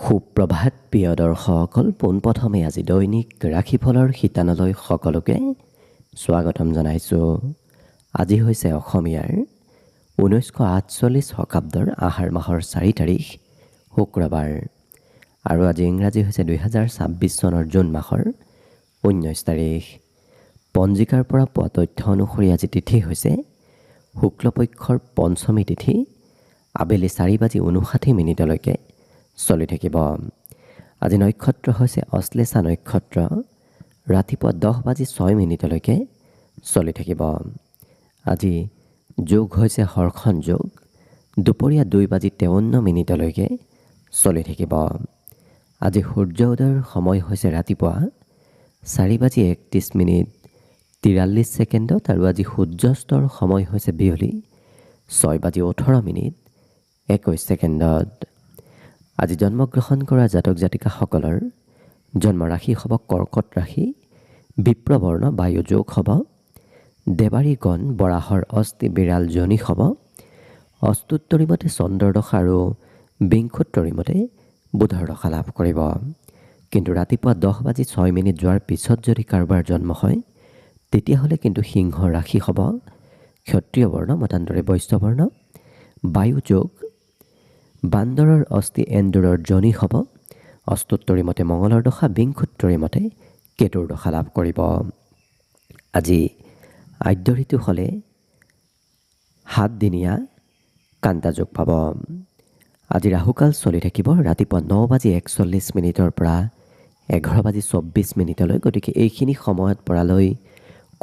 সুপ্ৰভাত প্ৰিয় দৰ্শকসকল, পোনপ্ৰথমে আজি দৈনিক ৰাশিফলৰ শিতানলৈ সকলোকে স্বাগতম জনাইছোঁ। আজি হৈছে অসমীয়াৰ 1948 শকাব্দৰ আহাৰ মাহৰ 4 তাৰিখ শুক্ৰবাৰ আৰু আজি ইংৰাজী হৈছে 2026 চনৰ জুন মাহৰ 19 তাৰিখ। পঞ্জিকাৰ পৰা পোৱা তথ্য অনুসৰি আজি তিথি হৈছে শুক্লপক্ষৰ পঞ্চমী তিথি, আবেলি 4:59 চলি থাকিব। আজি নক্ষত্ৰ হৈছে অশ্লেষা নক্ষত্ৰ, ৰাতিপুৱা 10:06 চলি থাকিব। আজি যোগ হৈছে হৰ্ষণ যোগ, দুপৰীয়া 2:53 চলি থাকিব। আজি সূৰ্য উদয়ৰ সময় হৈছে ৰাতিপুৱা 4:31:43 আৰু আজি সূৰ্যাস্তৰ সময় হৈছে বিয়লি 6:18:21। আজি জন্মগ্ৰহণ কৰা জাতক জাতিকাসকলৰ জন্ম ৰাশি হ'ব কৰ্কট ৰাশি, বিপ্ৰবৰ্ণ বায়ু যোগ হ'ব, দেৱাৰী গণ বৰাহৰ অস্থি বিৰাল জনি হ'ব, অস্তুত্তৰী মতে চন্দ্ৰৰ দশা আৰু বিংশোত্তৰী মতে বুধৰ দশা লাভ কৰিব। কিন্তু ৰাতিপুৱা 10:06 যোৱাৰ পিছত যদি কাৰোবাৰ জন্ম হয় তেতিয়াহ'লে কিন্তু সিংহ ৰাশি হ'ব, ক্ষত্ৰিয় বৰ্ণ মতান্তৰে বৈশ্য বৰ্ণ, বায়ু যোগ, বান্দৰৰ অস্থি এন্দুৰৰ জনি হ'ব, অস্তুত্তৰী মতে মঙলৰ দশা, বিংশোত্তৰী মতে কেতুৰ দশা লাভ কৰিব। আজি আদ্য ঋতু হ'লে 7 দিনীয়া কান্তা যোগ পাব। আজি ৰাহুকাল চলি থাকিব ৰাতিপুৱা 9:41 পৰা 11:24। গতিকে এইখিনি সময়ত পৰালৈ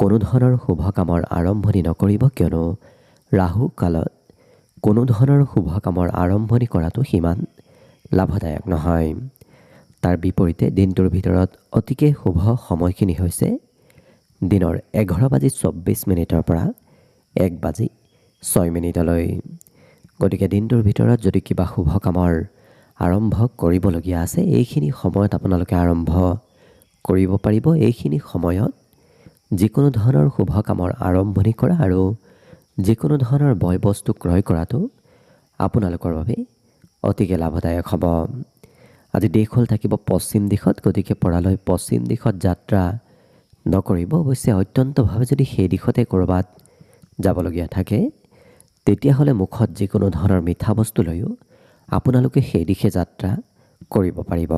কোনো ধৰণৰ শুভ কামৰ আৰম্ভণি নকৰিব, কিয়নো ৰাহু কালত কোনো ধৰণৰ শুভ কামৰ আৰম্ভণি কৰাটো সিমান লাভদায়ক নহয়। তাৰ বিপৰীতে দিনটোৰ ভিতৰত অতিকে শুভ সময়খিনি হৈছে দিনৰ 11:24 পৰা 1:06। গতিকে দিনটোৰ ভিতৰত যদি কিবা শুভ কামৰ আৰম্ভ কৰিবলগীয়া আছে এইখিনি সময়ত আপোনালোকে আৰম্ভ কৰিব পাৰিব। এইখিনি সময়ত যিকোনো ধৰণৰ শুভ কামৰ আৰম্ভণি কৰা আৰু যিকোনো ধৰণৰ বয় বস্তু ক্ৰয় কৰাটো আপোনালোকৰ বাবে অতিকে লাভদায়ক হ'ব। আজি দেশ হ'ল থাকিব পশ্চিম দিশত, গতিকে পৰালৈ পশ্চিম দিশত যাত্ৰা নকৰিব। অৱশ্যে অত্যন্তভাৱে যদি সেই দিশতে ক'ৰবাত যাবলগীয়া থাকে তেতিয়াহ'লে মুখত যিকোনো ধৰণৰ মিঠা বস্তু লৈও আপোনালোকে সেই দিশে যাত্ৰা কৰিব পাৰিব।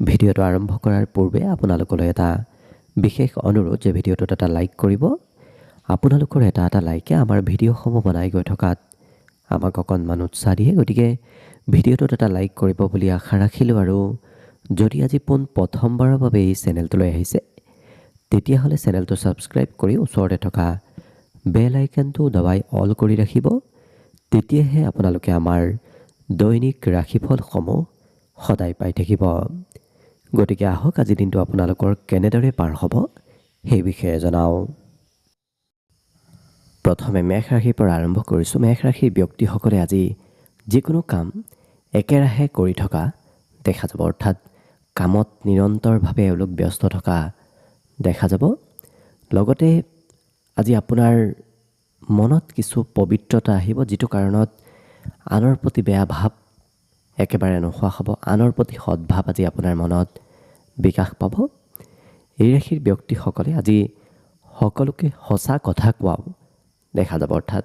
ভিডিঅ'টো আৰম্ভ কৰাৰ পূৰ্বে আপোনালোকলৈ এটা বিশেষ অনুৰোধ যে ভিডিঅ'টোত এটা লাইক কৰিব। আপোনালোকৰ এটা লাইকে আমাৰ ভিডিঅ'সমূহ বনাই গৈ থকাত আমাক অকণমান উৎসাহ দিয়ে। গতিকে ভিডিঅ'টোত এটা লাইক কৰিব বুলি আশা ৰাখিলোঁ। আৰু যদি আজি প্ৰথমবাৰৰ বাবে এই চেনেলটোলৈ আহিছে তেতিয়াহ'লে চেনেলটো ছাবস্ক্ৰাইব কৰি ওচৰতে থকা বেল আইকনটো দবাই অল কৰি ৰাখিব। তেতিয়াহে আপোনালোকে আমাৰ দৈনিক ৰাশিফলসমূহ সদায় পাই থাকিব। গতিকে আহক আজি দিনটো আপোনালোকৰ কেনেদৰে পাৰ হ'ব সেই বিষয়ে জনাওঁ। প্ৰথমে মেষ ৰাশিৰ পৰা আৰম্ভ কৰিছোঁ। মেষ ৰাশিৰ ব্যক্তিসকলে আজি যিকোনো কাম একেৰাহে কৰি থকা দেখা যাব, অৰ্থাৎ কামত নিৰন্তৰভাৱে এওঁলোক ব্যস্ত থকা দেখা যাব। লগতে আজি আপোনাৰ মনত কিছু পবিত্ৰতা আহিব, যিটো কাৰণত আনৰ প্ৰতি বেয়া ভাৱ একেবাৰে নোহোৱা হ'ব। আনৰ প্ৰতি সদ্ভাৱ আজি আপোনাৰ মনত বিকাশ পাব। এই ৰাশিৰ ব্যক্তিসকলে আজি সকলোকে সঁচা কথা কোৱাও দেখা যাব, অৰ্থাৎ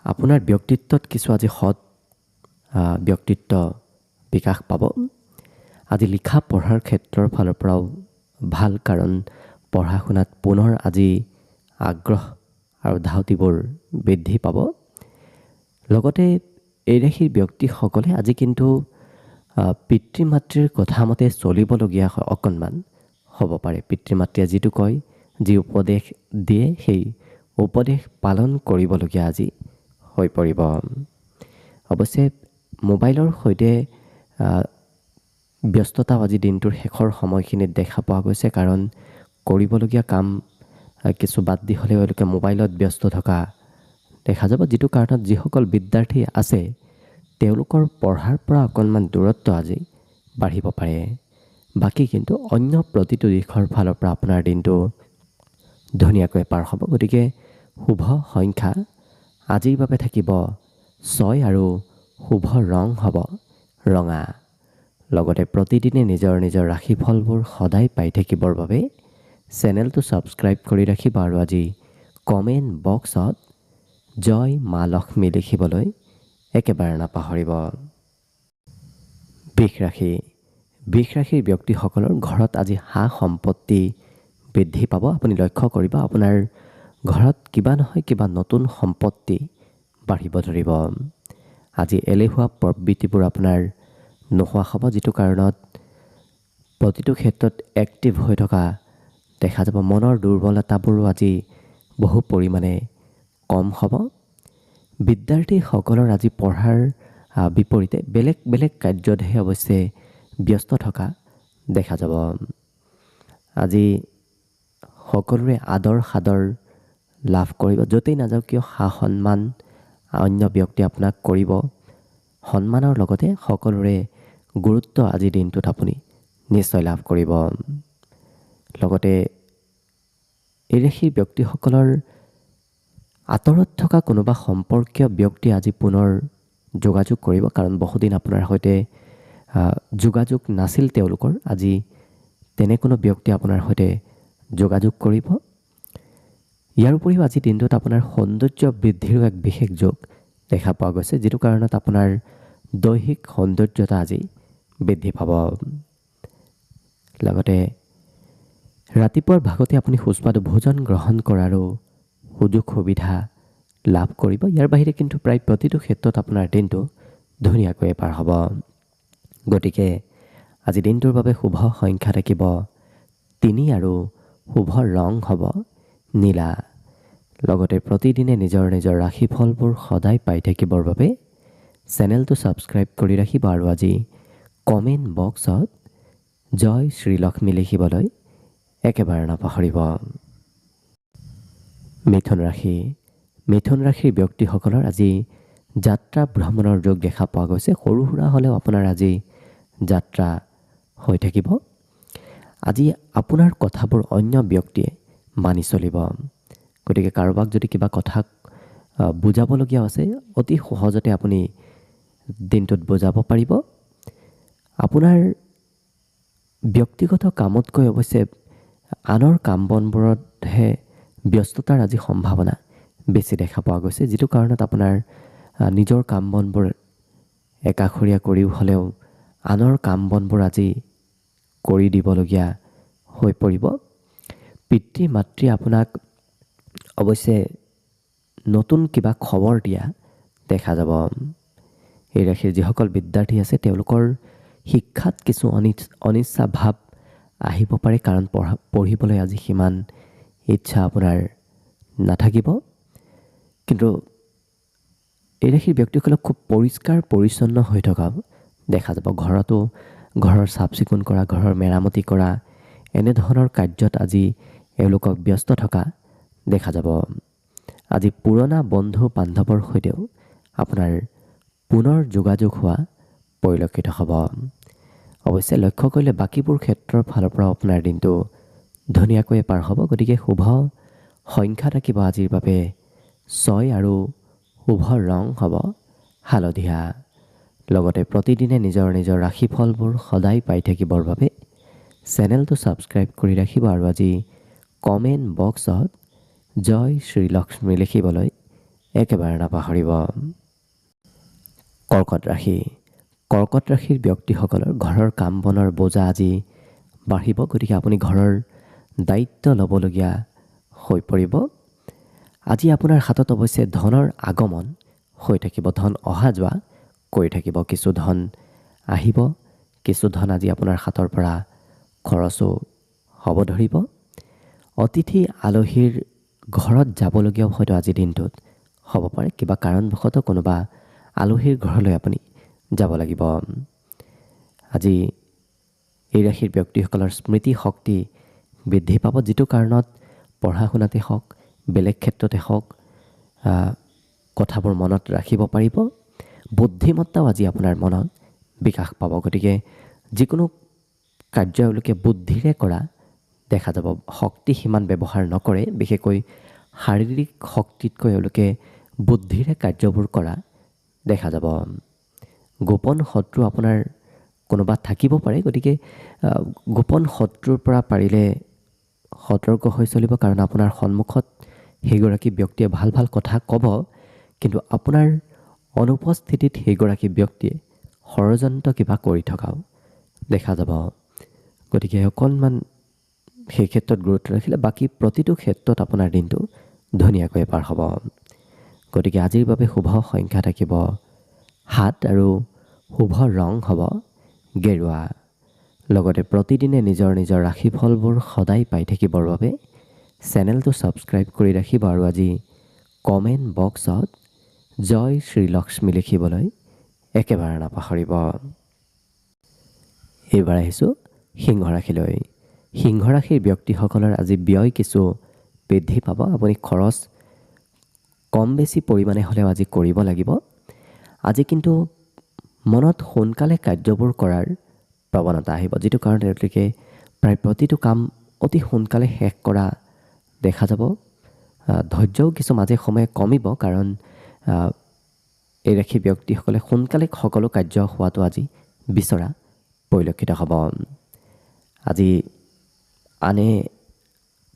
আপোনাৰ ব্যক্তিত্বত কিছু আজি সৎ ব্যক্তিত্ব বিকাশ পাব। আজি লিখা পঢ়াৰ ক্ষেত্ৰৰ ফালৰ পৰাও ভাল, কাৰণ পঢ়া শুনাত পুনৰ আজি আগ্ৰহ আৰু ধাউতিবোৰ বৃদ্ধি পাব। লগতে এই ৰাশিৰ ব্যক্তিসকলে আজি কিন্তু পিতৃ মাতৃৰ কথা মতে চলিবলগীয়া অকণমান হ'ব পাৰে। পিতৃ মাতৃয়ে যিটো কয়, যি উপদেশ দিয়ে সেই উপদেশ পালন কৰিবলগীয়া আজি হৈ পৰিব। অৱশ্যে মোবাইলৰ সৈতে ব্যস্ততাও আজি দিনটোৰ শেষৰ সময়খিনিত দেখা পোৱা গৈছে, কাৰণ কৰিবলগীয়া কাম কিছু বাদ দি হ'লেও এওঁলোকে মোবাইলত ব্যস্ত থকা দেখা যাব, যিটো কাৰণত যিসকল বিদ্যাৰ্থী আছে তেওঁলোকৰ পঢ়াৰ পৰা অকণমান দূৰত্ব আজি বাঢ়িব পাৰে। বাকী কিন্তু অন্য প্ৰতিটো দিশৰ ফালৰ পৰা আপোনাৰ দিনটো ধুনীয়াকৈ পাৰ হ'ব। গতিকে শুভ সংখ্যা আজিৰ বাবে থাকিব 6 আৰু শুভ ৰং হ'ব ৰঙা। লগতে প্ৰতিদিনে নিজৰ নিজৰ ৰাশিফলবোৰ সদায় পাই থাকিবৰ বাবে চেনেলটো ছাবস্ক্ৰাইব কৰি ৰাখিব আৰু আজি কমেণ্ট বক্সত জয় মা লক্ষ্মী লিখিবলৈ একেবাৰে নাপাহৰিব। বৃষ ৰাশি। বৃষ ৰাশিৰ ব্যক্তিসকলৰ ঘৰত আজি সা সম্পত্তি বৃদ্ধি পাব। আপুনি লক্ষ্য কৰিব আপোনাৰ ঘৰত কিবা নহয় কিবা নতুন সম্পত্তি বাঢ়িব ধৰিব। আজি এলেহুৱা প্ৰবৃত্তিবোৰ আপোনাৰ নোহোৱা হ'ব, যিটো কাৰণত প্ৰতিটো ক্ষেত্ৰত এক্টিভ হৈ থকা দেখা যাব। মনৰ দুৰ্বলতাবোৰো আজি বহু পৰিমাণে কম হ'ব। বিদ্যাৰ্থীসকলৰ আজি পঢ়াৰ বিপৰীতে বেলেগ বেলেগ কাৰ্যতহে অৱশ্যে ব্যস্ত থকা দেখা যাব। আজি সকলোৰে আদৰ সাদৰ লাভ কৰিব। য'তেই নাযাওক কিয় সা সন্মান অন্য ব্যক্তি আপোনাক কৰিব। সন্মানৰ লগতে সকলোৰে গুৰুত্ব আজিৰ দিনটোত আপুনি নিশ্চয় লাভ কৰিব। লগতে এই ৰাশিৰ ব্যক্তিসকলৰ আঁতৰত থকা কোনোবা সম্পৰ্কীয় ব্যক্তি আজি পুনৰ যোগাযোগ কৰিব, কাৰণ বহুদিন আপোনাৰ সৈতে যোগাযোগ নাছিল তেওঁলোকৰ। আজি তেনে কোনো ব্যক্তি আপোনাৰ সৈতে যোগাযোগ কৰিব। ইয়াৰ উপৰিও আজিৰ দিনটোত আপোনাৰ সৌন্দৰ্য বৃদ্ধিৰো এক বিশেষ যোগ দেখা পোৱা গৈছে, যিটো কাৰণত আপোনাৰ দৈহিক সৌন্দৰ্যতা আজি বৃদ্ধি পাব। লগতে ৰাতিপুৱাৰ ভাগতে আপুনি সুস্বাদু ভোজন গ্ৰহণ কৰাৰো সুযোগ সুবিধা লাভ কৰিব। ইয়াৰ বাহিৰে কিন্তু প্ৰায় প্ৰতিটো ক্ষেত্ৰত আপোনাৰ দিনটো ধুনীয়াকৈ পাৰ হ'ব। গতিকে আজি দিনটোৰ বাবে শুভ সংখ্যা থাকিব 3 আৰু শুভ ৰং হ'ব নীলা। লগতে প্ৰতিদিনে নিজৰ নিজৰ ৰাশিফলবোৰ সদায় পাই থাকিবৰ বাবে চেনেলটো ছাবস্ক্ৰাইব কৰি ৰাখিব আৰু আজি কমেণ্ট বক্সত জয় শ্ৰীলক্ষ্মী লিখিবলৈ একেবাৰে নাপাহৰিব। মিথুন ৰাশি। মিথুন ৰাশিৰ ব্যক্তিসকলৰ আজি যাত্ৰা ভ্ৰমণৰ যোগ দেখা পোৱা গৈছে। সৰু সুৰা হ'লেও আপোনাৰ আজি যাত্ৰা হৈ থাকিব। আজি আপোনাৰ কথাবোৰ অন্য ব্যক্তিয়ে মানি চলিব। গতিকে কাৰোবাক যদি কিবা কথা বুজাবলগীয়া আছে, অতি সহজতে আপুনি দিনটোত বুজাব পাৰিব। আপোনাৰ ব্যক্তিগত কামতকৈ অৱশ্যে আনৰ কাম বনবোৰতহে ব্যস্ততাৰ আজি সম্ভাৱনা বেছি দেখা পোৱা গৈছে, যিটো কাৰণত আপোনাৰ নিজৰ কাম বনবোৰ একাষৰীয়া কৰিও হ'লেও আনৰ কাম বনবোৰ আজি কৰি দিবলগীয়া হৈ পৰিব। পিতৃ মাতৃ আপোনাক অৱশ্যে নতুন কিবা খবৰ দিয়া দেখা যাব। এই ৰাশিৰ যিসকল বিদ্যাৰ্থী আছে তেওঁলোকৰ শিক্ষাত কিছু অনিচ্ছা ভাৱ আহিব পাৰে, কাৰণ পঢ়িবলৈ আজি সিমান ইচ্ছা আপোনাৰ নাথাকিব। কিন্তু এই ৰাশিৰ ব্যক্তিসকলক খুব পৰিষ্কাৰ পৰিচ্ছন্ন হৈ থকা দেখা যাব। ঘৰৰ চাফ চিকুণ কৰা, ঘৰৰ মেৰামতি কৰা, এনেধৰণৰ কাৰ্যত আজি এওঁলোকক ব্যস্ত থকা দেখা যাব। আজি পুৰণা বন্ধু বান্ধৱৰ সৈতেও আপোনাৰ পুনৰ যোগাযোগ হোৱা পৰিলক্ষিত হ'ব। অৱশ্যে লক্ষ্য কৰিলে বাকীবোৰ ক্ষেত্ৰৰ ফালৰ পৰা আপোনাৰ দিনটো ধুনীয়াকৈ পাৰ হ'ব। গতিকে শুভ সংখ্যা থাকিব আজিৰ বাবে 6 আৰু শুভ ৰং হ'ব হালধীয়া। লগতে প্ৰতিদিনে নিজৰ নিজৰ ৰাশিফলবোৰ সদায় পাই থাকিবৰ বাবে চেনেলটো ছাবস্ক্ৰাইব কৰি ৰাখিব আৰু আজি কমেণ্ট বক্সত জয় শ্ৰীলক্ষ্মী লিখিবলৈ একেবাৰে নাপাহৰিব। কৰ্কট ৰাশি। কৰ্কট ৰাশিৰ ব্যক্তিসকলৰ ঘৰৰ কাম বনৰ বোজা আজি বাঢ়িব। গতিকে আপুনি ঘৰৰ দায়িত্ব ল'বলগীয়া হৈ পৰিব। আজি আপোনাৰ হাতত অৱশ্যে ধনৰ আগমন হৈ থাকিব, ধন অহা যোৱা কৰি থাকিব। কিছু ধন আহিব, কিছু ধন আজি আপোনাৰ হাতৰ পৰা খৰচো হ'ব ধৰিব। অতিথি আলহীৰ ঘৰত যাবলগীয়াও হয়তো আজিৰ দিনটোত হ'ব পাৰে। কিবা কাৰণবশতঃ কোনোবা আলহীৰ ঘৰলৈ আপুনি যাব লাগিব। আজি এই ৰাশিৰ ব্যক্তিসকলৰ স্মৃতি শক্তি বৃদ্ধি পাব, যিটো কাৰণত পঢ়া শুনাতে হওক, বেলেগ ক্ষেত্ৰতে হওক কথাবোৰ মনত ৰাখিব পাৰিব। বুদ্ধিমত্তাও আজি আপোনাৰ মনত বিকাশ পাব। গতিকে যিকোনো কাৰ্য এওঁলোকে বুদ্ধিৰে কৰা দেখা যাব। শক্তি সিমান ব্যৱহাৰ নকৰে, বিশেষকৈ শাৰীৰিক শক্তিতকৈ এওঁলোকে বুদ্ধিৰে কাৰ্যবোৰ কৰা দেখা যাব। গোপন শত্ৰু আপোনাৰ কোনোবা থাকিব পাৰে। গতিকে গোপন শত্ৰুৰ পৰা পাৰিলে সতৰ্ক হৈ চলিব, কাৰণ আপোনাৰ সন্মুখত সেইগৰাকী ব্যক্তিয়ে ভাল ভাল কথা ক'ব, কিন্তু আপোনাৰ অনুপস্থিতিত সেইগৰাকী ব্যক্তিয়ে ষড়যন্ত্ৰ কিবা কৰি থকাও দেখা যাব। গতিকে অকণমান সেই ক্ষেত্ৰত গুৰুত্ব ৰাখিলে বাকী প্ৰতিটো ক্ষেত্ৰত আপোনাৰ দিনটো ধুনীয়াকৈ পাৰ হ'ব। গতিকে আজিৰ বাবে শুভ সংখ্যা থাকিব 7 আৰু শুভ ৰং হ'ব গেৰুৱা। লগতে প্ৰতিদিনে নিজৰ নিজৰ ৰাশিফলবোৰ সদায় পাই থাকিবৰ বাবে চেনেলটো ছাবস্ক্ৰাইব কৰি ৰাখিব আৰু আজি কমেণ্ট বক্সত জয় শ্ৰীলক্ষ্মী লিখিবলৈ একেবাৰে নাপাহৰিব। এইবাৰ আহিছোঁ সিংহ ৰাশিলৈ। সিংহ ৰাশিৰ ব্যক্তিসকলৰ আজি ব্যয় কিছু বৃদ্ধি পাব। আপুনি খৰচ কম বেছি পৰিমাণে হ'লেও আজি কৰিব লাগিব। আজি কিন্তু মনত সোনকালে কাৰ্যবোৰ কৰাৰ প্ৰৱণতা আহিব, যিটো কাৰণে তেওঁলোকে প্ৰায় প্ৰতিটো কাম অতি সোনকালে শেষ কৰা দেখা যাব। ধৈৰ্যও কিছু মাজে সময়ে কমিব, কাৰণ এই ৰাশি ব্যক্তিসকলে সোনকালে সকলো কাৰ্য হোৱাটো আজি বিচৰা পৰিলক্ষিত হ'ব। আজি আনে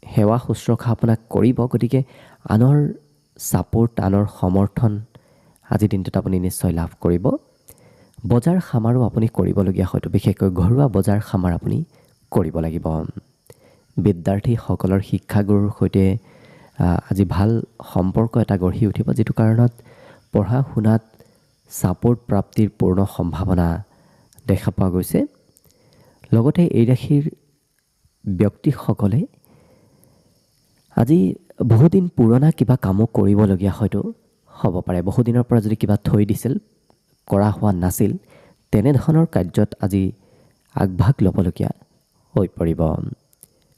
সেৱা শুশ্ৰূষা আপোনাক কৰিব, গতিকে আনৰ ছাপোৰ্ট, আনৰ সমৰ্থন আজিৰ দিনটোত আপুনি নিশ্চয় লাভ কৰিব। বজাৰ সমাৰো আপুনি কৰিবলগীয়া হয়তো, বিশেষকৈ ঘৰুৱা বজাৰ সমাৰ আপুনি কৰিব লাগিব। বিদ্যাৰ্থীসকলৰ শিক্ষাগুৰুৰ সৈতে আজি ভাল সম্পৰ্ক এটা গঢ়ি উঠিব, যিটো কাৰণত পঢ়া শুনাত ছাপোৰ্ট প্ৰাপ্তিৰ পূৰ্ণ সম্ভাৱনা দেখা পোৱা গৈছে। লগতে এই ৰাশিৰ ব্যক্তিসকলে আজি বহুদিন পুৰণা কিবা কামো কৰিবলগীয়া হয়তো হ'ব পাৰে। বহুদিনৰ পৰা যদি কিবা থৈ দিছিল, কৰা হোৱা নাছিল, তেনেধৰণৰ কাৰ্যত আজি আগভাগ ল'বলগীয়া হৈ পৰিব।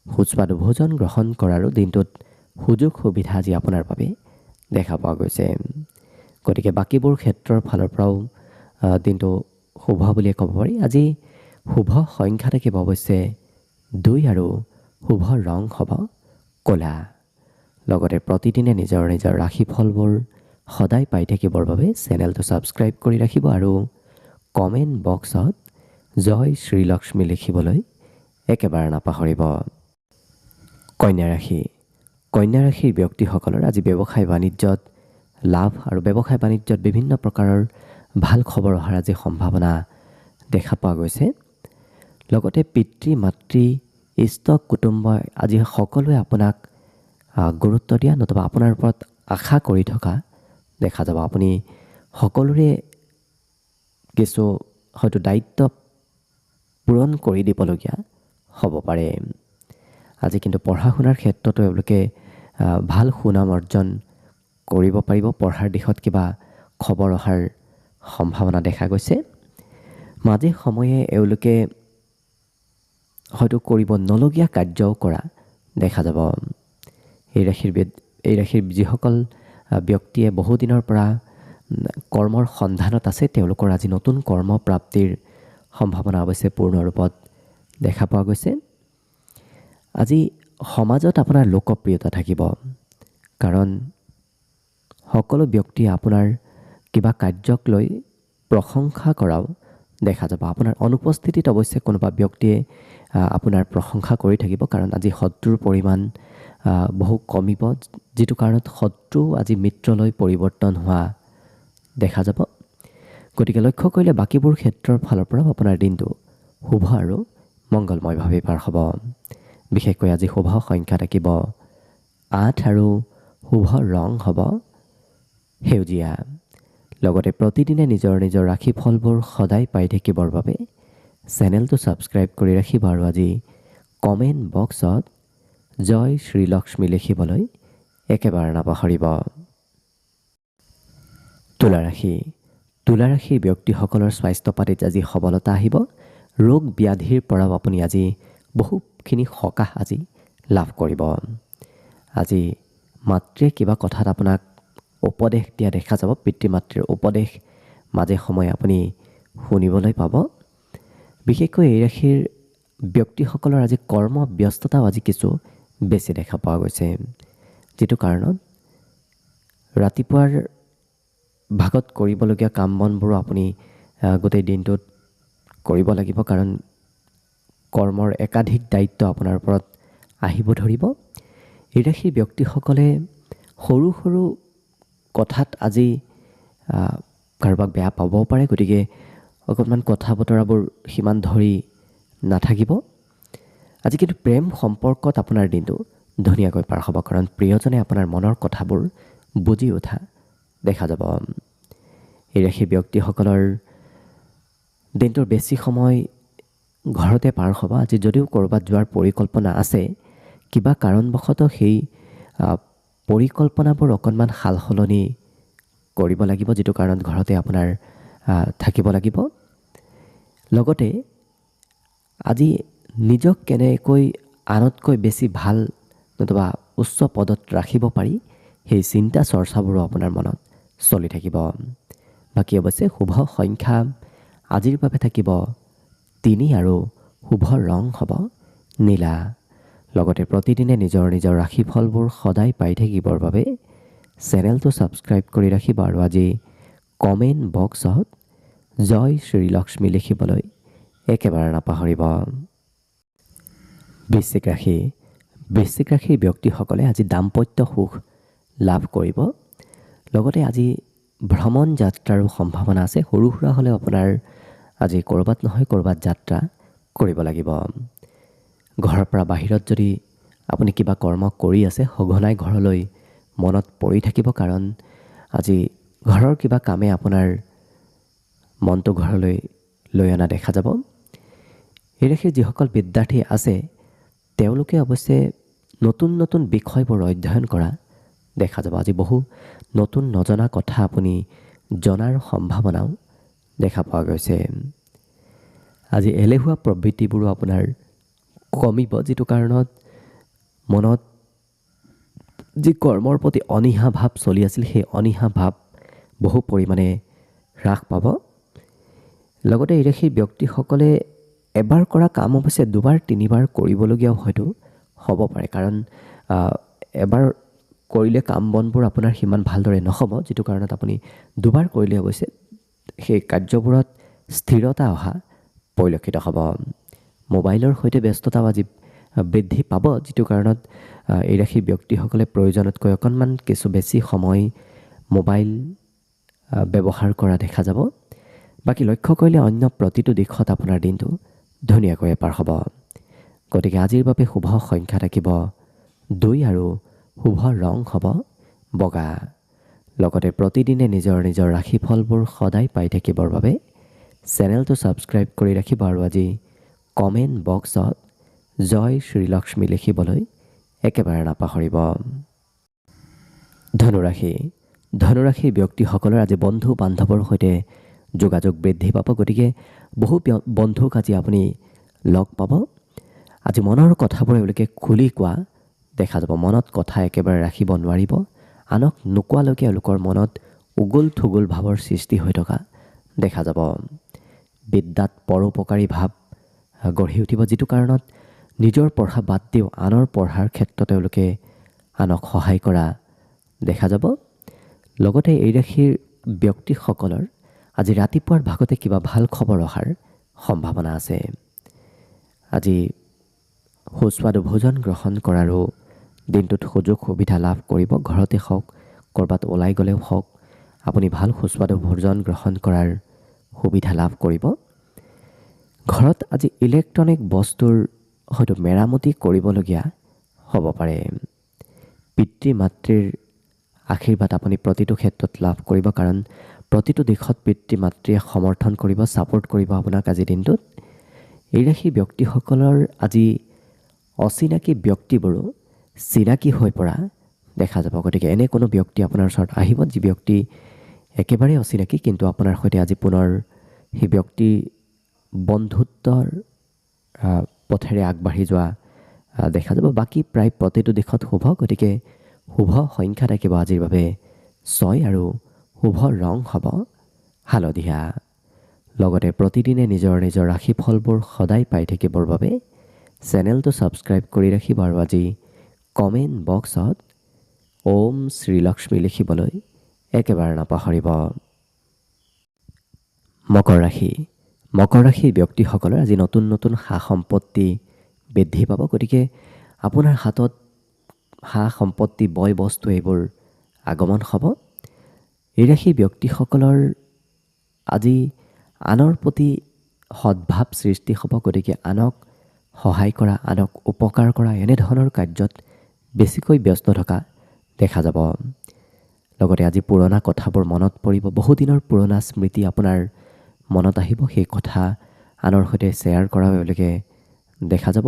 সুস্বাদু ভোজন গ্ৰহণ কৰাৰো দিনটোত সুযোগ সুবিধা আজি আপোনাৰ বাবে দেখা পোৱা গৈছে। গতিকে বাকীবোৰ ক্ষেত্ৰৰ ফালৰ পৰাও দিনটো শুভ বুলিয়ে ক'ব পাৰি। আজি শুভ সংখ্যা থাকিব অৱশ্যে 2 আৰু শুভ ৰং হ'ব ক'লা। লগতে প্ৰতিদিনে নিজৰ নিজৰ ৰাশিফলবোৰ সদায় পাই থাকিবৰ বাবে চেনেলটো ছাবস্ক্ৰাইব কৰি ৰাখিব আৰু কমেণ্ট বক্সত জয় শ্ৰীলক্ষ্মী লিখিবলৈ একেবাৰে নাপাহৰিব। কন্যা ৰাশি। কন্যা ৰাশিৰ ব্যক্তিসকলৰ আজি ব্যৱসায় বাণিজ্যত লাভ আৰু ব্যৱসায় বাণিজ্যত বিভিন্ন প্ৰকাৰৰ ভাল খবৰ অহাৰ আজি সম্ভাৱনা দেখা পোৱা গৈছে। লগতে পিতৃ মাতৃ ইষ্ট কুটুম্ব আজি সকলোৱে আপোনাক গুৰুত্ব দিয়া নতুবা আপোনাৰ ওপৰত আশা কৰি থকা দেখা যাব। আপুনি সকলোৰে কিছু হয়তো দায়িত্ব পূৰণ কৰি দিবলগীয়া হ'ব পাৰে। আজি কিন্তু পঢ়া শুনাৰ ক্ষেত্ৰতো এওঁলোকে ভাল সুনাম অৰ্জন কৰিব পাৰিব। পঢ়াৰ দিশত কিবা খবৰ অহাৰ সম্ভাৱনা দেখা গৈছে। মাজে সময়ে এওঁলোকে হয়তো কৰিব নলগীয়া কাৰ্যও কৰা দেখা যাব। এই ৰাশিৰ যিসকল ব্যক্তিয়ে বহুদিনৰ পৰা কৰ্মৰ সন্ধানত আছে, তেওঁলোকৰ আজি নতুন কৰ্ম প্ৰাপ্তিৰ সম্ভাৱনা অৱশ্যে পূৰ্ণ ৰূপত দেখা পোৱা গৈছে। আজি সমাজত আপোনাৰ লোকপ্ৰিয়তা থাকিব, কাৰণ সকলো ব্যক্তিয়ে আপোনাৰ কিবা কাৰ্যক লৈ প্ৰশংসা কৰাও দেখা যাব। আপোনাৰ অনুপস্থিতিত অৱশ্যে কোনোবা ব্যক্তিয়ে আপোনাৰ প্ৰশংসা কৰি থাকিব, কাৰণ আজি শত্ৰুৰ পৰিমাণ বহু কমিব, যিটো কাৰণত শত্ৰু আজি মিত্ৰলৈ পৰিৱৰ্তন হোৱা দেখা যাব। গতিকে লক্ষ্য কৰিলে বাকীবোৰ ক্ষেত্ৰৰ ফালৰ পৰাও আপোনাৰ দিনটো শুভ আৰু মংগলময়ভাৱে পাৰ হ'ব। বিশেষকৈ আজি শুভ সংখ্যা থাকিব 8 আৰু শুভ ৰং হ'ব সেউজীয়া। লগতে প্ৰতিদিনে নিজৰ নিজৰ ৰাশিফলবোৰ সদায় পাই থাকিবৰ বাবে চেনেলটো ছাবস্ক্ৰাইব কৰি ৰাখিব আৰু আজি কমেণ্ট বক্সত জয় শ্ৰীলক্ষ্মী লিখিবলৈ একেবাৰে নাপাহৰিব। তুলা ৰাশি। তুলা ৰাশিৰ ব্যক্তিসকলৰ স্বাস্থ্য পাতিত আজি সবলতা আহিব। ৰোগ ব্যাধিৰ পৰাও আপুনি আজি বহুখিনি সকাহ আজি লাভ কৰিব। আজি মাতৃয়ে কিবা কথাত আপোনাক উপদেশ দিয়া দেখা যাব। পিতৃ মাতৃৰ উপদেশ মাজে সময়ে আপুনি শুনিবলৈ পাব। বিশেষকৈ এই ৰাশিৰ ব্যক্তিসকলৰ আজি কৰ্ম ব্যস্ততাও আজি কিছু বেছি দেখা পোৱা গৈছে, যিটো কাৰণত ৰাতিপুৱাৰ ভাগত কৰিবলগীয়া কাম বনবোৰো আপুনি গোটেই দিনটোত কৰিব লাগিব, কাৰণ কৰ্মৰ একাধিক দায়িত্ব আপোনাৰ ওপৰত আহিব ধৰিব। এই ৰাশিৰ ব্যক্তিসকলে সৰু সৰু কথাত আজি কাৰোবাক বেয়া পাবও পাৰে, গতিকে অকণমান কথা বতৰাবোৰ সিমান ধৰি নাথাকিব। আজি কিন্তু প্ৰেম সম্পৰ্কত আপোনাৰ দিনটো ধুনীয়াকৈ পাৰ হ'ব, কাৰণ প্ৰিয়জনে আপোনাৰ মনৰ কথাবোৰ বুজি উঠা দেখা যাব। এই ৰাশিৰ ব্যক্তিসকলৰ দিনটোৰ বেছি সময় ঘৰতে পাৰ হ'ব। আজি যদিও ক'ৰবাত যোৱাৰ পৰিকল্পনা আছে, কিবা কাৰণবশতঃ সেই পৰিকল্পনাবোৰ অকণমান সাল সলনি কৰিব লাগিব, যিটো কাৰণত ঘৰতে আপোনাৰ থাকিব লাগিব। লগতে আজি নিজক কেনেকৈ আনতকৈ বেছি ভাল নতুবা উচ্চ পদত ৰাখিব পাৰি, সেই চিন্তা চৰ্চাবোৰো আপোনাৰ মনত চলি থাকিব। বাকী অৱশ্যে শুভ সংখ্যা আজিৰ বাবে থাকিব 3 আৰু শুভ ৰং হ'ব নীলা। লগতে প্ৰতিদিনে নিজৰ নিজৰ ৰাশিফলবোৰ সদায় পাই থাকিবৰ বাবে চেনেলটো ছাবস্ক্ৰাইব কৰি ৰাখিব আৰু আজি কমেণ্ট বক্সত জয় শ্ৰীলক্ষ্মী লিখিবলৈ একেবাৰে নাপাহৰিব। বৃশ্চিক ৰাশি। বৃশ্চিক ৰাশিৰ ব্যক্তিসকলে আজি দাম্পত্য সুখ লাভ কৰিব। লগতে আজি ভ্ৰমণ যাত্ৰাৰো সম্ভাৱনা আছে। সৰু সুৰা হ'লেও আপোনাৰ আজি ক'ৰবাত নহয় ক'ৰবাত যাত্ৰা কৰিব লাগিব। ঘৰৰ পৰা বাহিৰত যদি আপুনি কিবা কৰ্ম কৰি আছে, সঘনাই ঘৰলৈ মনত পৰি থাকিব, কাৰণ আজি ঘৰৰ কিবা কামে আপোনাৰ মনটো ঘৰলৈ লৈ অনা দেখা যাব। এই ৰাশিৰ যিসকল বিদ্যাৰ্থী আছে, তেওঁলোকে অৱশ্যে নতুন নতুন বিষয়বোৰ অধ্যয়ন কৰা দেখা যাব। আজি বহু নতুন নজনা কথা আপুনি জনাৰ সম্ভাৱনাও দেখা পোৱা গৈছে। আজি এলেহুৱা প্ৰবৃত্তিবোৰো আপোনাৰ কমিব, যিটো কাৰণত মনত যি কৰ্মৰ প্ৰতি অনীহা ভাৱ চলি আছিল, সেই অনীহা ভাৱ বহু পৰিমাণে হ্ৰাস পাব। লগতে এই ৰাশিৰ ব্যক্তিসকলে এবাৰ কৰা কাম অৱশ্যে 2-3বাৰ কৰিবলগীয়াও হয়তো হ'ব পাৰে, কাৰণ এবাৰ কৰিলে কাম বনবোৰ আপোনাৰ সিমান ভালদৰে নহ'ব, যিটো কাৰণত আপুনি 2বাৰ কৰিলে অৱশ্যে সেই কাৰ্যবোৰত স্থিৰতা অহা পৰিলক্ষিত হ'ব। মোবাইলৰ সৈতে ব্যস্ততাও আজি বৃদ্ধি পাব, যিটো কাৰণত এই ৰাশিৰ ব্যক্তিসকলে প্ৰয়োজনতকৈ অকণমান কিছু বেছি সময় মোবাইল ব্যৱহাৰ কৰা দেখা যাব। বাকী লক্ষ্য কৰিলে অন্য প্ৰতিটো দিশত আপোনাৰ দিনটো ধুনীয়াকৈ পাৰ হ'ব। গতিকে আজিৰ বাবে শুভ সংখ্যা থাকিব 2 আৰু শুভ ৰং হ'ব বগা। লগতে প্ৰতিদিনে নিজৰ নিজৰ ৰাশিফলবোৰ সদায় পাই থাকিবৰ বাবে চেনেলটো ছাবস্ক্ৰাইব কৰি ৰাখিব আৰু আজি কমেণ্ট বক্সত জয় শ্ৰীলক্ষ্মী লিখিবলৈ একেবাৰে নাপাহৰিব। ধনুৰাশি। ধনুৰাশিৰ ব্যক্তিসকলৰ আজি বন্ধু বান্ধৱৰ সৈতে যোগাযোগ বৃদ্ধি পাব, গতিকে বহু বন্ধুক আজি আপুনি লগ পাব। আজি মনৰ কথাবোৰ এওঁলোকে খুলি কোৱা দেখা যাব। মনত কথা একেবাৰে ৰাখিব নোৱাৰিব, আনক নোকোৱালৈকে এওঁলোকৰ মনত উগুল থুগুল ভাৱৰ সৃষ্টি হৈ থকা দেখা যাব। বিদ্যাত পৰোপকাৰী ভাৱ গঢ়ি উঠিব, যিটো কাৰণত নিজৰ পঢ়া বাদ দিও আনৰ পঢ়াৰ ক্ষেত্ৰত তেওঁলোকে আনক সহায় কৰা দেখা যাব। লগতে এই ৰাশিৰ ব্যক্তিসকলৰ আজি ৰাতিপুৱাৰ ভাগতে কিবা ভাল খবৰ অহাৰ সম্ভাৱনা আছে। আজি সুস্বাদু ভোজন গ্ৰহণ কৰাৰো দিনটোত সুযোগ সুবিধা লাভ কৰিব। ঘৰতে হওক, ক'ৰবাত ওলাই গ'লেও হওক, আপুনি ভাল সুস্বাদু ভোজন গ্ৰহণ কৰাৰ সুবিধা লাভ কৰিব। ঘৰত আজি ইলেক্ট্ৰনিক বস্তুৰ হয়তো মেৰামতি কৰিবলগীয়া হ'ব পাৰে। পিতৃ মাতৃৰ আশীৰ্বাদ আপুনি প্ৰতিটো ক্ষেত্ৰত লাভ কৰিব, কাৰণ প্ৰতিটো দিশত পিতৃ মাতৃয়ে সমৰ্থন কৰিব, ছাপোৰ্ট কৰিব আপোনাক আজিৰ দিনটোত। এই ৰাশিৰ ব্যক্তিসকলৰ আজি অচিনাকি ব্যক্তিবোৰো চিনাকি হৈ পৰা দেখা যাব। গতিকে এনে কোনো ব্যক্তি আপোনাৰ ওচৰত আহিব, যি ব্যক্তি একেবাৰে অচিনাকি, কিন্তু আপোনাৰ সৈতে আজি পুনৰ সেই ব্যক্তি বন্ধুত্বৰ পথেৰে আগবাঢ়ি যোৱা দেখা যাব। বাকী প্ৰায় প্ৰতিটো দিশত শুভ, গতিকে শুভ সংখ্যা থাকিব আজিৰ বাবে 6 আৰু শুভ ৰং হ'ব হালধীয়া। লগতে প্ৰতিদিনে নিজৰ নিজৰ ৰাশিফলবোৰ সদায় পাই থাকিবৰ বাবে চেনেলটো ছাবস্ক্ৰাইব কৰি ৰাখিব আৰু আজি কমেণ্ট বক্সত ওম শ্ৰীলক্ষ্মী লিখিবলৈ একেবাৰে নাপাহৰিব। মকৰ ৰাশি। মকৰ ৰাশিৰ ব্যক্তিসকলৰ আজি নতুন নতুন সা সম্পত্তি বৃদ্ধি পাব। গতিকে আপোনাৰ হাতত সা সম্পত্তি বয় বস্তু এইবোৰ আগমন হ'ব। এই ৰাশিৰ ব্যক্তিসকলৰ আজি আনৰ প্ৰতি সদ্ভাৱ সৃষ্টি হ'ব। গতিকে আনক সহায় কৰা, আনক উপকাৰ কৰা এনেধৰণৰ কাৰ্যত বেছিকৈ ব্যস্ত থকা দেখা যাব। লগতে আজি পুৰণা কথাবোৰ মনত পৰিব। বহুদিনৰ পুৰণা স্মৃতি আপোনাৰ মনত আহিব। সেই কথা আনৰ সৈতে শ্বেয়াৰ কৰা তেওঁলোকে দেখা যাব।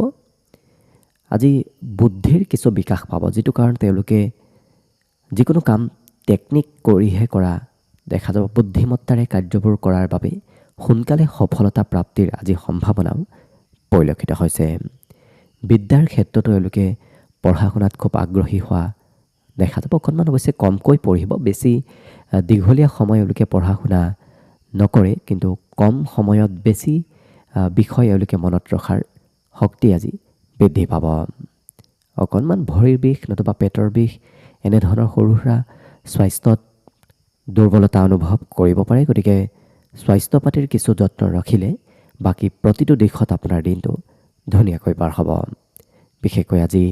আজি বুদ্ধিৰ কিছু বিকাশ পাব, যিটো কাৰণ তেওঁলোকে যিকোনো কাম টেকনিক কৰিহে কৰা দেখা যাব। বুদ্ধিমত্তাৰে কাৰ্যবোৰ কৰাৰ বাবে সোনকালে সফলতা প্ৰাপ্তিৰ আজি সম্ভাৱনাও পৰিলক্ষিত হৈছে। বিদ্যাৰ ক্ষেত্ৰতো তেওঁলোকে পঢ়া শুনাত খুব আগ্ৰহী হোৱা দেখা যাব। অকণমান অৱশ্যে কমকৈ পঢ়িব, বেছি দীঘলীয়া সময় এওঁলোকে পঢ়া শুনা নকৰে, কিন্তু কম সময়ত বেছি বিষয় এওঁলোকে মনত ৰখাৰ শক্তি আজি বৃদ্ধি পাব। অকণমান ভৰিৰ বিষ নতুবা পেটৰ বিষ এনেধৰণৰ সৰু সুৰা স্বাস্থ্যত দুৰ্বলতা অনুভৱ কৰিব পাৰে। গতিকে স্বাস্থ্য পাতিৰ কিছু যত্ন ৰাখিলে বাকী প্ৰতিটো দিশত আপোনাৰ দিনটো ধুনীয়াকৈ পাৰ হ'ব। বিশেষকৈ আজি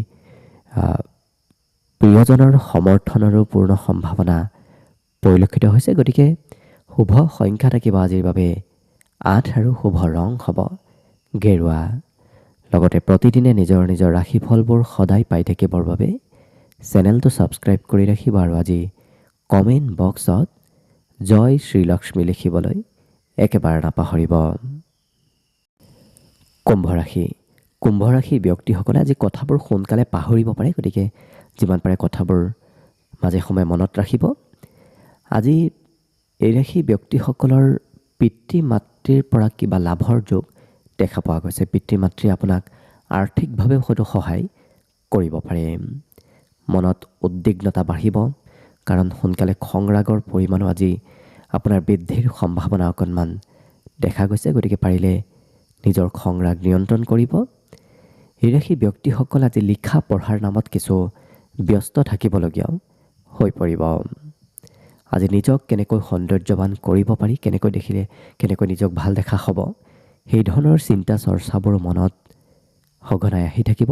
প্ৰিয়জনৰ সমৰ্থনৰো পূৰ্ণ সম্ভাৱনা পৰিলক্ষিত হৈছে। গতিকে শুভ সংখ্যা থাকিব আজিৰ বাবে 8 আৰু শুভ ৰং হ'ব গেৰুৱা। লগতে প্ৰতিদিনে নিজৰ নিজৰ ৰাশিফলবোৰ সদায় পাই থাকিবৰ বাবে চেনেলটো ছাবস্ক্ৰাইব কৰি ৰাখিব আৰু আজি কমেণ্ট বক্সত জয় শ্ৰীলক্ষ্মী লিখিবলৈ একেবাৰে নাপাহৰিব। কুম্ভ ৰাশি। কুম্ভ ৰাশিৰ ব্যক্তিসকলে আজি কথাবোৰ সোনকালে পাহৰিব পাৰে। গতিকে যিমান পাৰে কথাবোৰ মাজে সময়ে মনত ৰাখিব। আজি এই ৰাশিৰ ব্যক্তিসকলৰ পিতৃ মাতৃৰ পৰা কিবা লাভৰ যোগ দেখা পোৱা গৈছে। পিতৃ মাতৃয়ে আপোনাক আৰ্থিকভাৱেও হয়তো সহায় কৰিব পাৰে। মনত উদ্বিগ্নতা বাঢ়িব, কাৰণ সোনকালে খং ৰাগৰ পৰিমাণো আজি আপোনাৰ বৃদ্ধিৰ সম্ভাৱনা অকণমান দেখা গৈছে। গতিকে পাৰিলে নিজৰ খং ৰাগ নিয়ন্ত্ৰণ কৰিব। এই ৰাশিৰ ব্যক্তিসকল আজি লিখা পঢ়াৰ নামত কিছু ব্যস্ত থাকিবলগীয়াও হৈ পৰিব। আজি নিজক কেনেকৈ সৌন্দৰ্যৱান কৰিব পাৰি, কেনেকৈ দেখিলে কেনেকৈ নিজক ভাল দেখা হ'ব, সেই ধৰণৰ চিন্তা চৰ্চাবোৰ মনত সঘনাই আহি থাকিব।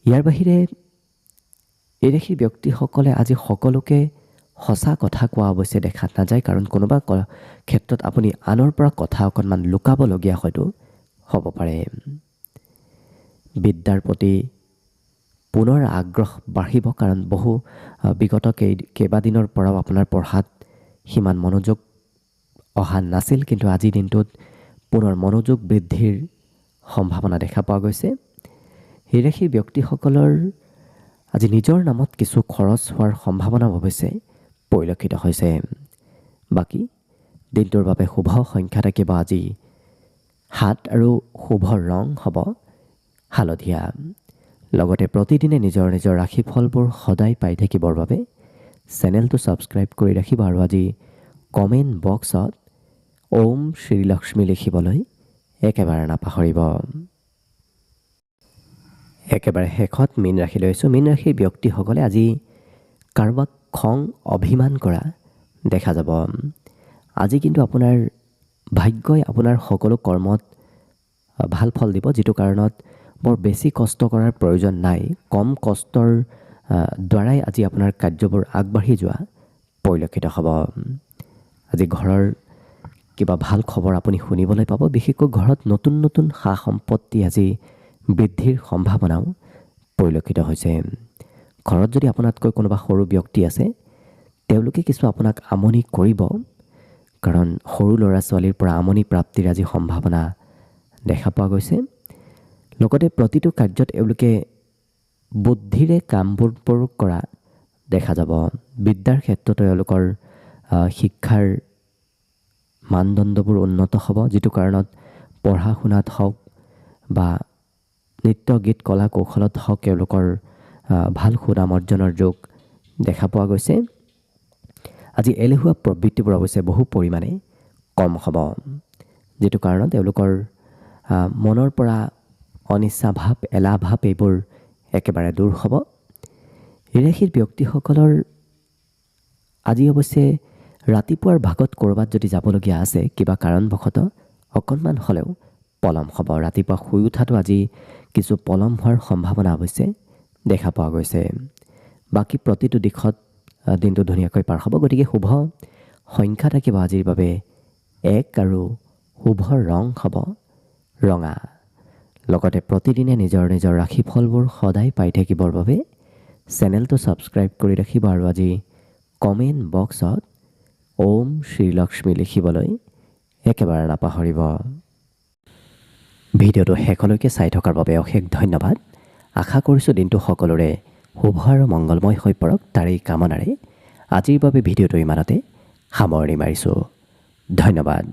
ইয়াৰ বাহিৰে এই ৰাশিৰ ব্যক্তিসকলে আজি সকলোকে সঁচা কথা কোৱা অৱশ্যে দেখা নাযায়, কাৰণ কোনোবা ক্ষেত্ৰত আপুনি আনৰ পৰা কথা অকণমান লুকাবলগীয়া হয়তো হ'ব পাৰে। বিদ্যাৰ প্ৰতি পুনৰ আগ্ৰহ বাঢ়িব, কাৰণ বহু বিগত কেইবাদিনৰ পৰাও আপোনাৰ পঢ়াত সিমান মনোযোগ অহা নাছিল, কিন্তু আজিৰ দিনটোত পুনৰ মনোযোগ বৃদ্ধিৰ সম্ভাৱনা দেখা পোৱা গৈছে। এই ৰাশিৰ ব্যক্তিসকলৰ আজি নিজৰ নামত কিছু খৰচ হোৱাৰ সম্ভাৱনা অৱশ্যে পৰিলক্ষিত হৈছে। বাকী দিনটোৰ বাবে শুভ সংখ্যা থাকিব আজি 7 আৰু শুভ ৰং হ'ব হালধীয়া। লগতে প্ৰতিদিনে নিজৰ নিজৰ ৰাশিফলবোৰ সদায় পাই থাকিবৰ বাবে চেনেলটো ছাবস্ক্ৰাইব কৰি ৰাখিব আৰু আজি কমেণ্ট বক্সত ওম শ্ৰীলক্ষ্মী লিখিবলৈ একেবাৰে নাপাহৰিব। একেবাৰে শেষত মীন ৰাশি লৈছোঁ। মীন ৰাশিৰ ব্যক্তিসকলে আজি কাৰোবাক খং অভিমান কৰা দেখা যাব। আজি কিন্তু আপোনাৰ ভাগ্যই আপোনাৰ সকলো কৰ্মত ভাল ফল দিব, যিটো কাৰণত বৰ বেছি কষ্ট কৰাৰ প্ৰয়োজন নাই। কম কষ্টৰ দ্বাৰাই আজি আপোনাৰ কাৰ্যবোৰ আগবাঢ়ি যোৱা পৰিলক্ষিত হ'ব। আজি ঘৰৰ কিবা ভাল খবৰ আপুনি শুনিবলৈ পাব। বিশেষকৈ ঘৰত নতুন নতুন সা সম্পত্তি আজি বৃদ্ধিৰ সম্ভাৱনাও পৰিলক্ষিত হৈছে। ঘৰত যদি আপোনাতকৈ কোনোবা সৰু ব্যক্তি আছে, তেওঁলোকে কিছু আপোনাক আমনি কৰিব, কাৰণ সৰু ল'ৰা ছোৱালীৰ পৰা আমনি প্ৰাপ্তিৰ আজি সম্ভাৱনা দেখা পোৱা গৈছে। লগতে প্ৰতিটো কাৰ্যত এওঁলোকে বুদ্ধিৰে কামবোৰ কৰা দেখা যাব। বিদ্যাৰ ক্ষেত্ৰতো এওঁলোকৰ শিক্ষাৰ মানদণ্ডবোৰ উন্নত হ'ব, যিটো কাৰণত পঢ়া শুনাত হওক বা নৃত্য গীত কলা কৌশলত হওক এওঁলোকৰ ভাল সুনাম অৰ্জনৰ যোগ দেখা পোৱা গৈছে। আজি এলেহুৱা প্ৰবৃত্তিবোৰ অৱশ্যে বহু পৰিমাণে কম হ'ব, যিটো কাৰণত এওঁলোকৰ মনৰ পৰা অনিচ্ছা ভাৱ, এলাহ ভাৱ এইবোৰ একেবাৰে দূৰ হ'ব। এই ৰাশিৰ ব্যক্তিসকলৰ আজি অৱশ্যে ৰাতিপুৱাৰ ভাগত ক'ৰবাত যদি যাবলগীয়া আছে, কিবা কাৰণবশতঃ অকণমান হ'লেও পলম হ'ব। ৰাতিপুৱা শুই উঠাটো আজি কিছু পলম হোৱাৰ সম্ভাৱনা অৱশ্যে দেখা পোৱা গৈছে। বাকী প্ৰতিটো দিশত দিনটো ধুনীয়াকৈ পাৰ হ'ব। গতিকে শুভ সংখ্যা থাকিব আজিৰ বাবে 1 আৰু শুভ ৰং হ'ব ৰঙা। লগতে প্ৰতিদিনে নিজৰ নিজৰ ৰাশিফলবোৰ সদায় পাই থাকিবৰ বাবে চেনেলটো ছাবস্ক্ৰাইব কৰি ৰাখিব আৰু আজি কমেণ্ট বক্সত ওম শ্ৰীলক্ষ্মী লিখিবলৈ একেবাৰে নাপাহৰিব। ভিডিঅ'টো শেষলৈকে চাই থকাৰ বাবে অশেষ ধন্যবাদ। আশা কৰিছোঁ দিনটো সকলোৰে শুভ আৰু মংগলময় হৈ পৰক, তাৰেই কামনাৰে আজিৰ বাবে ভিডিঅ'টো ইমানতে সামৰণি মাৰিছোঁ। ধন্যবাদ।